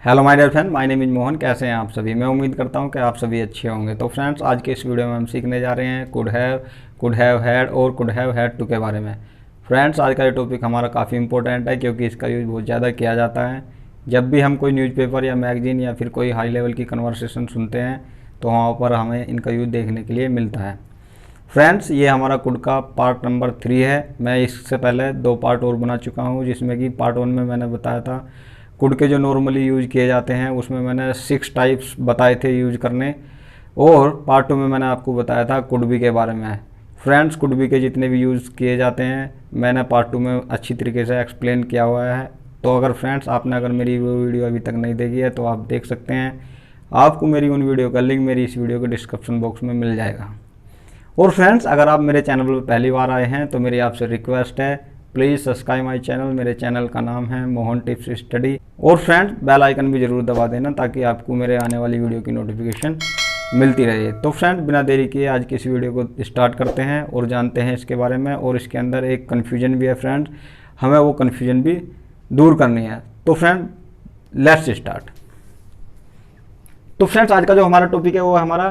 Hello my dear friend, my name is Mohan. कैसे हैं आप सभी? मैं उम्मीद करता हूं कि आप सभी अच्छे होंगे। तो फ्रेंड्स, आज के इस वीडियो में हम सीखने जा रहे हैं कुड हैव हैड और कुड हैव हैड टू के बारे में। फ्रेंड्स, आज का ये टॉपिक हमारा काफ़ी इंपॉर्टेंट है क्योंकि इसका यूज़ बहुत ज़्यादा किया जाता है। जब भी हम कोई न्यूज़पेपर या मैगजीन या फिर कोई हाई लेवल की कन्वर्सेशन सुनते हैं तो वहाँ पर हमें इनका यूज़ देखने के लिए मिलता है। फ्रेंड्स, ये हमारा कुड का पार्ट नंबर 3 है। मैं इससे पहले 2 पार्ट और बना चुका हूँ, जिसमें कि पार्ट 1 में मैंने बताया था कुड के जो नॉर्मली यूज़ किए जाते हैं, उसमें मैंने 6 टाइप्स बताए थे यूज़ करने, और पार्ट 2 में मैंने आपको बताया था कुड बी के बारे में। फ्रेंड्स, कुड बी के जितने भी यूज़ किए जाते हैं मैंने पार्ट 2 में अच्छी तरीके से एक्सप्लेन किया हुआ है। तो अगर फ्रेंड्स आपने मेरी वो वीडियो अभी तक नहीं देखी है तो आप देख सकते हैं। आपको मेरी उन वीडियो का लिंक मेरी इस वीडियो के डिस्क्रिप्शन बॉक्स में मिल जाएगा। और फ्रेंड्स, अगर आप मेरे चैनल पर पहली बार आए हैं तो मेरी आपसे रिक्वेस्ट है, प्लीज़ सब्सक्राइब माय चैनल। मेरे चैनल का नाम है मोहन टिप्स स्टडी। और फ्रेंड्स, बेल आइकन भी ज़रूर दबा देना ताकि आपको मेरे आने वाली वीडियो की नोटिफिकेशन मिलती रहे। तो फ्रेंड्स, बिना देरी किए आज की इस वीडियो को स्टार्ट करते हैं और जानते हैं इसके बारे में। और इसके अंदर एक कन्फ्यूजन भी है फ्रेंड्स, हमें वो कन्फ्यूजन भी दूर करनी है। तो फ्रेंड, लेट्स स्टार्ट। तो फ्रेंड्स, आज का जो हमारा टॉपिक है वो हमारा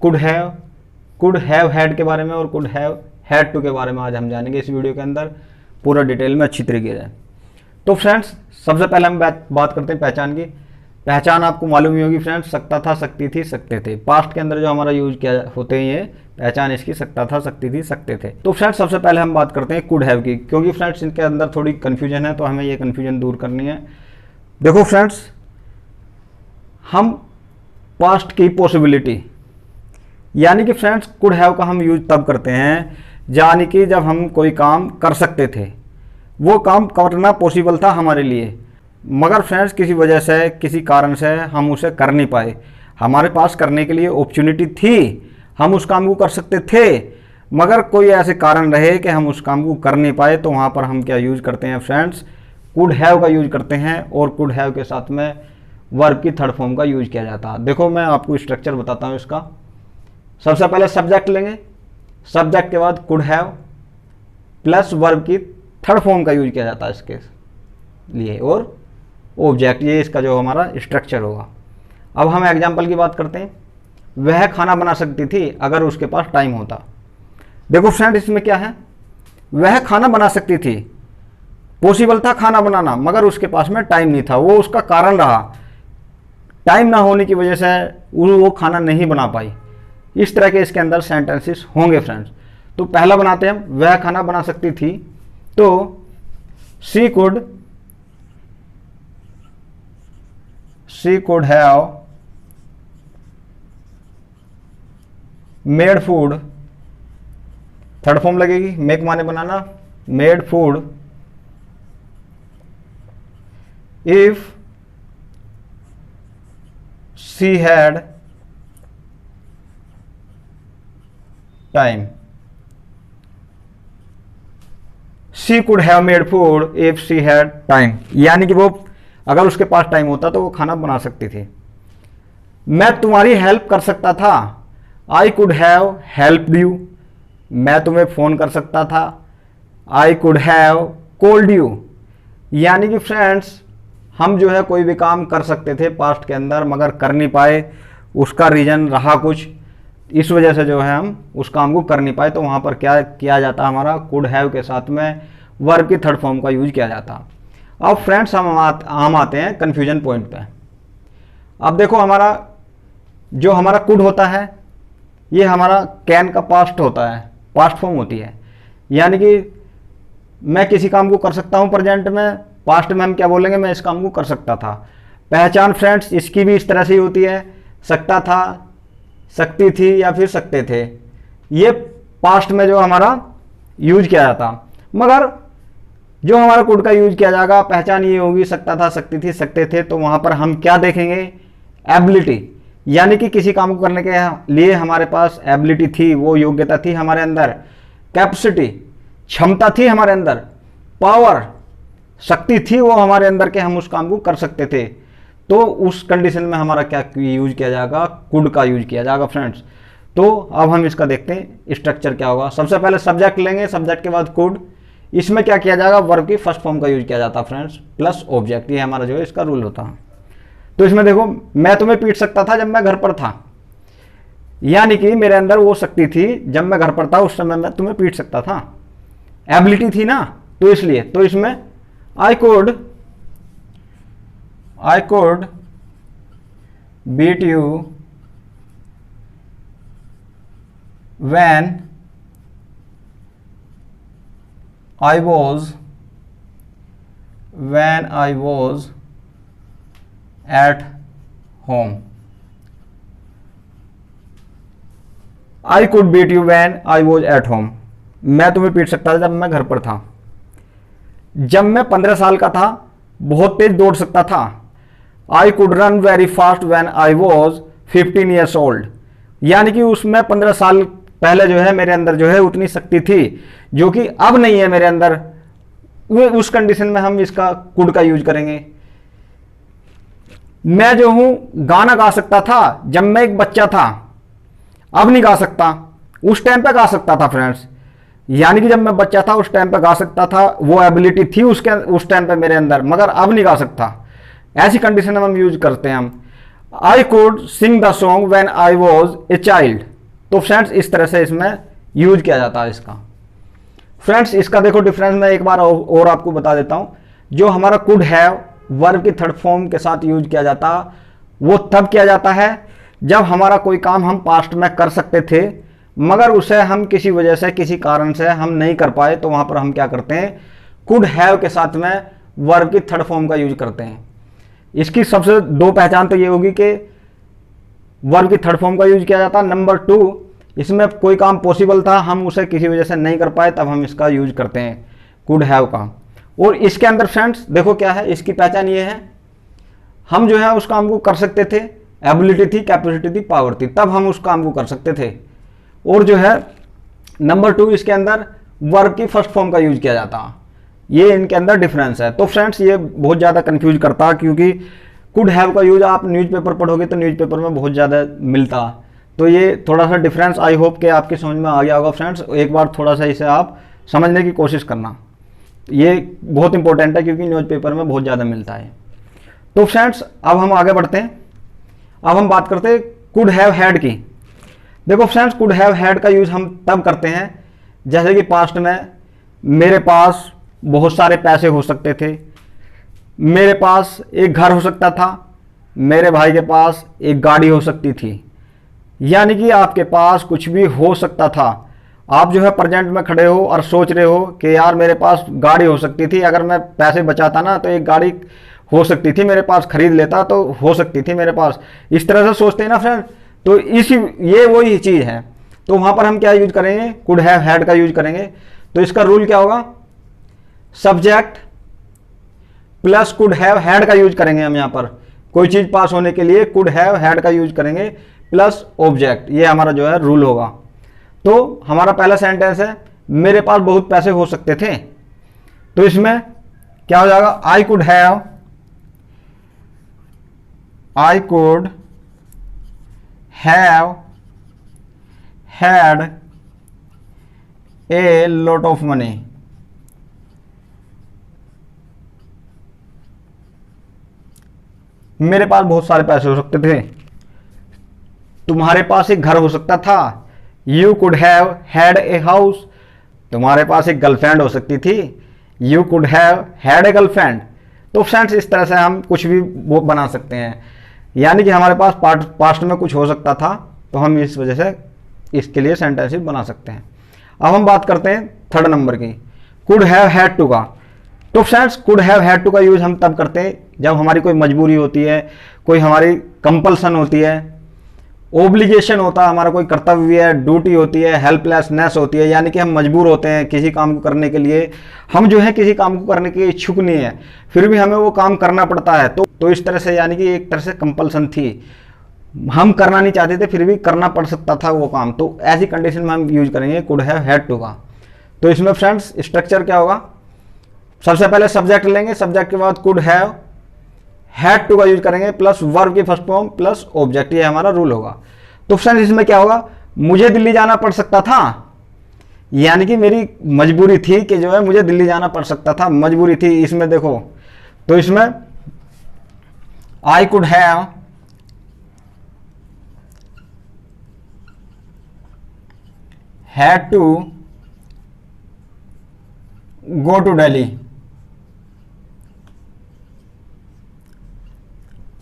कुड हैव हैड के बारे में और कुड हैव हैड टू के बारे में आज हम जानेंगे इस वीडियो के अंदर पूरा डिटेल में अच्छी तरीके से। तो फ्रेंड्स, सबसे पहले हम बात करते हैं पहचान की। पहचान आपको मालूम ही होगी फ्रेंड्स, सकता था, सकती थी, सकते थे। पास्ट के अंदर जो हमारा यूज किया होते हैं ये पहचान इसकी सकता था, सकती थी, सकते थे। तो फ्रेंड्स, सबसे पहले हम बात करते हैं कुड हैव की, क्योंकि फ्रेंड्स इनके अंदर थोड़ी कन्फ्यूजन है तो हमें ये कन्फ्यूजन दूर करनी है। देखो फ्रेंड्स, हम पास्ट की पॉसिबिलिटी यानी कि फ्रेंड्स कुड हैव का हम यूज तब करते हैं यानी कि जब हम कोई काम कर सकते थे, वो काम करना पॉसिबल था हमारे लिए, मगर फ्रेंड्स किसी वजह से, किसी कारण से हम उसे कर नहीं पाए। हमारे पास करने के लिए अपॉर्चुनिटी थी, हम उस काम को कर सकते थे, मगर कोई ऐसे कारण रहे कि हम उस काम को कर नहीं पाए। तो वहाँ पर हम क्या यूज करते हैं फ्रेंड्स, कुड हैव का यूज करते हैं। और कुड हैव के साथ में वर्ब की थर्ड फॉर्म का यूज किया जाता है। देखो, मैं आपको स्ट्रक्चर बताता हूँ इसका। सबसे पहले सब्जेक्ट लेंगे, सब्जेक्ट के बाद कुड हैव प्लस वर्ब की थर्ड फॉर्म का यूज किया जाता है इसके लिए, और ऑब्जेक्ट, ये इसका जो हमारा स्ट्रक्चर होगा। अब हम एग्जांपल की बात करते हैं। वह खाना बना सकती थी अगर उसके पास टाइम होता। देखो फ्रेंड, इसमें क्या है, वह खाना बना सकती थी, पॉसिबल था खाना बनाना, मगर उसके पास में टाइम नहीं था। वो उसका कारण रहा, टाइम ना होने की वजह से वो खाना नहीं बना पाई। इस तरह के इसके अंदर सेंटेंसेस होंगे फ्रेंड्स। तो पहला बनाते हैं, वह खाना बना सकती थी, तो she could have made food, third form लगेगी, मेक माने बनाना, made food if she had time. She could have made food if she had time, यानी कि वो अगर उसके पास टाइम होता तो वो खाना बना सकती थी। मैं तुम्हारी हेल्प कर सकता था, आई कुड हैव हेल्प्ड यू, मैं तुम्हें फोन कर सकता था, आई कुड हैव कॉल्ड यू। यानी कि फ्रेंड्स, हम जो है कोई भी काम कर सकते थे पास्ट के अंदर, मगर कर नहीं पाए, उसका रीजन रहा कुछ, इस वजह से जो है हम उस काम को कर नहीं पाए। तो वहाँ पर क्या किया जाता, हमारा कुड हैव के साथ में वर्ब की थर्ड फॉर्म का यूज किया जाता। अब फ्रेंड्स, हम आते हैं कन्फ्यूजन पॉइंट पे। अब देखो, जो हमारा कुड होता है ये हमारा कैन का पास्ट होता है, पास्ट फॉर्म होती है। यानी कि मैं किसी काम को कर सकता हूँ प्रेजेंट में, पास्ट में हम क्या बोलेंगे, मैं इस काम को कर सकता था। पहचान फ्रेंड्स इसकी भी इस तरह से ही होती है, सकता था, सकती थी या फिर सकते थे। ये पास्ट में जो हमारा यूज किया जाता, मगर जो हमारा कुड का यूज किया जाएगा, पहचान ये होगी सकता था, सकती थी, सकते थे। तो वहां पर हम क्या देखेंगे, एबिलिटी, यानी कि किसी काम को करने के लिए हमारे पास एबिलिटी थी, वो योग्यता थी हमारे अंदर, कैपेसिटी, क्षमता थी हमारे अंदर, पावर, शक्ति थी वो हमारे अंदर के हम उस काम को कर सकते थे। तो उस कंडीशन में हमारा क्या यूज किया जाएगा, कुड का यूज किया जाएगा फ्रेंड्स। तो अब हम इसका देखते हैं स्ट्रक्चर क्या होगा। सबसे पहले सब्जेक्ट लेंगे, सब्जेक्ट के बाद कुड, इसमें क्या किया जाएगा, वर्ब की फर्स्ट फॉर्म का यूज किया जाता है फ्रेंड्स, प्लस ऑब्जेक्ट। ये हमारा जो है इसका रूल होता है। तो इसमें देखो, मैं तुम्हें पीट सकता था जब मैं घर पर था, यानी कि मेरे अंदर वो शक्ति थी, जब मैं घर पर था उस समय मैं तुम्हें पीट सकता था, एबिलिटी थी ना, तो इसलिए। तो इसमें I could beat you when I was at home. I could beat you when I was at home, मैं तुम्हें पीट सकता था जब मैं घर पर था। जब मैं 15 साल का था, बहुत तेज दौड़ सकता था। I could run very fast when I was 15 years old, यानी कि उसमें 15 साल पहले जो है मेरे अंदर जो है उतनी शक्ति थी, जो कि अब नहीं है मेरे अंदर। वो उस कंडीशन में हम इसका कुड का यूज करेंगे। मैं जो हूं गाना गा सकता था जब मैं एक बच्चा था, अब नहीं गा सकता, उस टाइम पे गा सकता था फ्रेंड्स। यानी कि जब मैं बच्चा था उस टाइम पे गा सकता था, वो एबिलिटी थी उस टाइम पे मेरे अंदर, मगर अब नहीं गा सकता। ऐसी कंडीशन में हम यूज करते हैं हम। I could sing the song when I was a child. तो फ्रेंड्स इस तरह से इसमें यूज किया जाता है इसका। फ्रेंड्स इसका देखो डिफरेंस मैं एक बार और आपको बता देता हूं। जो हमारा कुड हैव वर्ब की थर्ड फॉर्म के साथ यूज किया जाता, वो तब किया जाता है जब हमारा कोई काम हम पास्ट में कर सकते थे, मगर उसे हम किसी वजह से, किसी कारण से हम नहीं कर पाए, तो वहां पर हम क्या करते हैं, कुड हैव के साथ में वर्ब की थर्ड फॉर्म का यूज करते हैं। इसकी सबसे दो पहचान तो ये होगी कि वर्ब की थर्ड फॉर्म का यूज किया जाता है। नंबर 2, इसमें कोई काम पॉसिबल था, हम उसे किसी वजह से नहीं कर पाए, तब हम इसका यूज करते हैं कुड हैव का। और इसके अंदर फ्रेंड्स देखो क्या है, इसकी पहचान ये है, हम जो है उस काम को कर सकते थे, एबिलिटी थी, कैपेसिटी थी, पावर थी, तब हम उस काम को कर सकते थे। और जो है नंबर 2, इसके अंदर वर्ब की फर्स्ट फॉर्म का यूज किया जाता। ये इनके अंदर डिफरेंस है। तो फ्रेंड्स ये बहुत ज़्यादा कंफ्यूज करता, क्योंकि कुड हैव का यूज आप न्यूज़पेपर पढ़ोगे तो न्यूज़पेपर में बहुत ज़्यादा मिलता। तो ये थोड़ा सा डिफरेंस आई होप कि आपकी समझ में आ गया होगा फ्रेंड्स। एक बार थोड़ा सा इसे आप समझने की कोशिश करना, ये बहुत इंपॉर्टेंट है, क्योंकि न्यूज़पेपर में बहुत ज़्यादा मिलता है। तो फ्रेंड्स अब हम आगे बढ़ते हैं। अब हम बात करते हैं कुड हैव हैड की। देखो फ्रेंड्स, कुड हैव हैड का यूज हम तब करते हैं जैसे कि पास्ट में मेरे पास बहुत सारे पैसे हो सकते थे, मेरे पास एक घर हो सकता था, मेरे भाई के पास एक गाड़ी हो सकती थी। यानी कि आपके पास कुछ भी हो सकता था। आप जो है प्रेजेंट में खड़े हो और सोच रहे हो कि यार मेरे पास गाड़ी हो सकती थी, अगर मैं पैसे बचाता ना तो एक गाड़ी हो सकती थी मेरे पास, खरीद लेता तो हो सकती थी मेरे पास। इस तरह से सोचते हैं ना फ्रेंड, तो ये वही चीज़ है। तो वहाँ पर हम क्या यूज करेंगे, कुड हैव हैड का यूज करेंगे। तो इसका रूल क्या होगा, subject plus could have had का यूज करेंगे हम। यहाँ पर कोई चीज़ पास होने के लिए कुड हैव हैड का यूज करेंगे प्लस ऑब्जेक्ट, ये हमारा जो है रूल होगा। तो हमारा पहला सेंटेंस है, मेरे पास बहुत पैसे हो सकते थे। तो इसमें क्या हो जाएगा, आई could have had a lot of money. मेरे पास बहुत सारे पैसे हो सकते थे। तुम्हारे पास एक घर हो सकता था, you could have had a house. तुम्हारे पास एक गर्लफ्रेंड हो सकती थी, you could have had a girlfriend. तो फ्रेंड्स इस तरह से हम कुछ भी वो बना सकते हैं, यानी कि हमारे पास पास्ट में कुछ हो सकता था, तो हम इस वजह से इसके लिए सेंटेंसेस बना सकते हैं। अब हम बात करते हैं थर्ड नंबर की, कुड हैव हैड टू का। तो friends could have had to का यूज हम तब करते हैं जब हमारी कोई मजबूरी होती है, कोई हमारी कंपल्सन होती है, ओब्लिगेशन होता है, हमारा कोई कर्तव्य है, ड्यूटी होती है, हेल्पलेसनेस होती है, यानी कि हम मजबूर होते हैं किसी काम को करने के लिए। हम जो है किसी काम को करने के इच्छुक नहीं है, फिर भी हमें वो काम करना पड़ता है। तो इस तरह से यानी कि एक तरह से कंपल्सन थी, हम करना नहीं चाहते थे फिर भी करना पड़ सकता था वो काम। तो ऐसी कंडीशन में हम यूज करेंगे कुड हैव हैड टू का। तो इसमें फ्रेंड्स स्ट्रक्चर क्या होगा, सबसे पहले सब्जेक्ट लेंगे, सब्जेक्ट के बाद कुड हैव हैड टू का यूज करेंगे प्लस वर्ब की फर्स्ट फॉर्म प्लस ऑब्जेक्ट, ये हमारा रूल होगा। तो फ्रेंड्स इसमें क्या होगा, मुझे दिल्ली जाना पड़ सकता था, यानी कि मेरी मजबूरी थी कि जो है मुझे दिल्ली जाना पड़ सकता था, मजबूरी थी। इसमें देखो, तो इसमें I could have had to go to Delhi.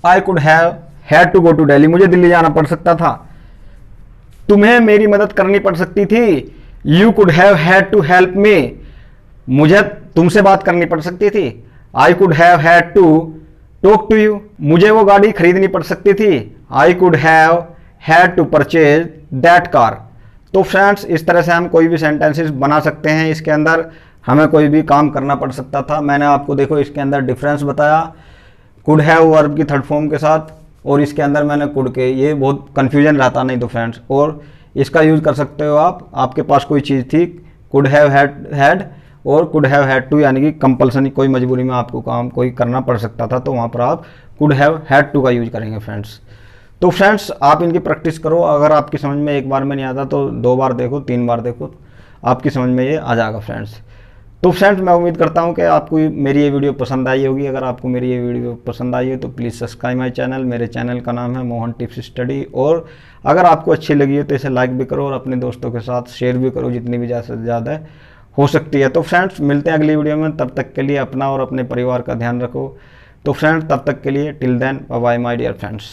I could have had to go to Delhi, मुझे दिल्ली जाना पड़ सकता था। तुम्हें मेरी मदद करनी पड़ सकती थी। You could have had to help me, मुझे तुमसे बात करनी पड़ सकती थी। I could have had to talk to you, मुझे वो गाड़ी खरीदनी पड़ सकती थी। I could have had to purchase that car. तो फ्रेंड्स इस तरह से हम कोई भी सेंटेंसेस बना सकते हैं। इसके अंदर हमें कोई भी काम करना पड़ सकता था। मैंने आपको देखो इसके अंदर डिफरेंस बताया कुड हैव वर्ब की थर्ड फॉर्म के साथ, और इसके अंदर मैंने कुड के, ये बहुत कन्फ्यूजन रहता नहीं तो फ्रेंड्स। और इसका यूज़ कर सकते हो आप, आपके पास कोई चीज़ थी, कुड हैव हैड और कुड हैव हैड टू, यानी कि कंपल्सरी कोई मजबूरी में आपको काम कोई करना पड़ सकता था, तो वहाँ पर आप कुड हैव हैड टू का यूज करेंगे फ्रेंड्स। तो फ्रेंड्स आप इनकी प्रैक्टिस करो। अगर आपकी समझ में एक बार में नहीं आता तो 2 बार देखो, 3 बार देखो, आपकी समझ में ये आ जाएगा फ्रेंड्स। तो फ्रेंड्स मैं उम्मीद करता हूँ कि आपको मेरी ये वीडियो पसंद आई होगी। अगर आपको मेरी ये वीडियो पसंद आई हो तो प्लीज़ सब्सक्राइब माई चैनल। मेरे चैनल का नाम है मोहन टिप्स स्टडी। और अगर आपको अच्छी लगी हो तो इसे लाइक भी करो और अपने दोस्तों के साथ शेयर भी करो, जितनी भी ज़्यादा से ज़्यादा हो सकती है। तो फ्रेंड्स मिलते हैं अगली वीडियो में, तब तक के लिए अपना और अपने परिवार का ध्यान रखो। तो फ्रेंड्स तब तक के लिए till then bye bye my dear friends.